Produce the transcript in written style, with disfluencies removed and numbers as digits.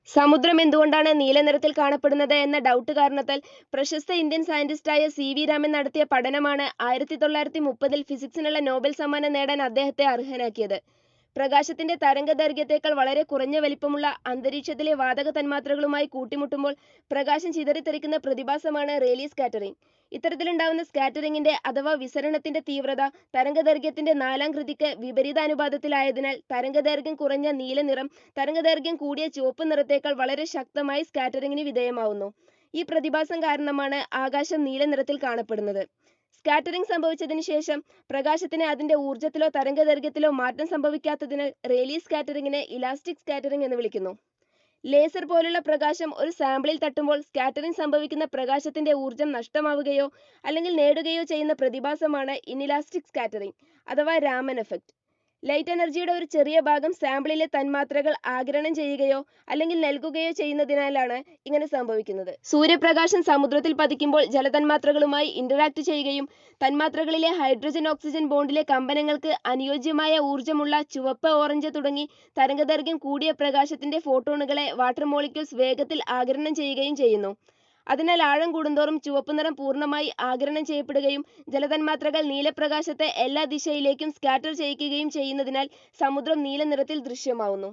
സമുദ്രം എന്തുകൊണ്ടാണ് നീല നിറത്തിൽ കാണപ്പെടുന്നത് എന്ന ഡൗട്ട് കാരണത്താൽ പ്രശസ്ത ഇന്ത്യൻ സയന്റിസ്റ്റായ സി.വി. രാമൻ നടത്തിയ പഠനമാണ് 1930-ൽ ഫിസിക്സിനുള്ള നോബൽ സമ്മാനം നേടാൻ അദ്ദേഹത്തെ അർഹനാക്കിയത്. പ്രകാശത്തിന്റെ തരംഗദൈർഘ്യത്തേക്കാൾ വളരെ കുറഞ്ഞ വലിപ്പമുള്ള അന്തരീക്ഷത്തിലെ വാതക തന്മാത്രകളുമായി കൂട്ടിമുട്ടുമ്പോൾ പ്രകാശം ചിതറിത്തെറിക്കുന്ന പ്രതിഭാസമാണ് റേലീ സ്കാറ്ററിംഗ്. ഇത്തരത്തിലുണ്ടാവുന്ന സ്കാറ്ററിംഗിന്റെ അഥവാ വിസരണത്തിന്റെ തീവ്രത തരംഗദൈർഘ്യത്തിന്റെ നാലാം കൃതിക്ക് വിപരീതാനുപാതത്തിലായതിനാൽ തരംഗദൈർഘ്യം കുറഞ്ഞ നീല നിറം തരംഗദൈർഘ്യം കൂടിയ ചുവപ്പ് നിറത്തേക്കാൾ വളരെ ശക്തമായി സ്കാറ്ററിംഗിന് വിധേയമാവുന്നു. ഈ പ്രതിഭാസം കാരണമാണ് ആകാശം നീല നിറത്തിൽ കാണപ്പെടുന്നത്. സ്കാറ്ററിംഗ് സംഭവിച്ചതിനു ശേഷം പ്രകാശത്തിന് അതിന്റെ ഊർജ്ജത്തിലോ തരംഗദൈർഘ്യത്തിലോ മാറ്റം സംഭവിക്കാത്തതിനാൽ റേലീ സ്കാറ്ററിംഗിനെ ഇലാസ്റ്റിക് സ്കാറ്ററിംഗ് എന്ന് വിളിക്കുന്നു. ലേസർ പോലുള്ള പ്രകാശം ഒരു സാമ്പിളിൽ തട്ടുമ്പോൾ സ്കാറ്ററിംഗ് സംഭവിക്കുന്ന പ്രകാശത്തിന്റെ ഊർജ്ജം നഷ്ടമാവുകയോ അല്ലെങ്കിൽ നേടുകയോ ചെയ്യുന്ന പ്രതിഭാസമാണ് ഇൻഇലാസ്റ്റിക് സ്കാറ്ററിംഗ് അഥവാ രാമൻ എഫക്റ്റ്. ലൈറ്റ് എനർജിയുടെ ഒരു ചെറിയ ഭാഗം സാമ്പിളിലെ തന്മാത്രകൾ ആഗിരണം ചെയ്യുകയോ അല്ലെങ്കിൽ നൽകുകയോ ചെയ്യുന്നതിനാലാണ് ഇങ്ങനെ സംഭവിക്കുന്നത്. സൂര്യപ്രകാശം സമുദ്രത്തിൽ പതിക്കുമ്പോൾ ജലതന്മാത്രകളുമായി ഇന്ററാക്ട് ചെയ്യുകയും തന്മാത്രകളിലെ ഹൈഡ്രജൻ ഓക്സിജൻ ബോണ്ടിലെ കമ്പനങ്ങൾക്ക് അനുയോജ്യമായ ഊർജ്ജമുള്ള ചുവപ്പ്, ഓറഞ്ച് തുടങ്ങി തരംഗദൈർഘ്യം കൂടിയ പ്രകാശത്തിന്റെ ഫോട്ടോണുകളെ വാട്ടർ മോളിക്യൂൾസ് വേഗത്തിൽ ആഗിരണം ചെയ്യുകയും ചെയ്യുന്നു. അതിനാൽ ആഴം കൂടുന്തോറും ചുവപ്പ് നിറം പൂർണ്ണമായി ആഗിരണം ചെയ്യപ്പെടുകയും ജലതന്മാത്രകൾ നീലപ്രകാശത്തെ എല്ലാ ദിശയിലേക്കും സ്കാറ്റർ ചെയ്യിക്കുകയും ചെയ്യുന്നതിനാൽ സമുദ്രം നീല നിറത്തിൽ ദൃശ്യമാവുന്നു.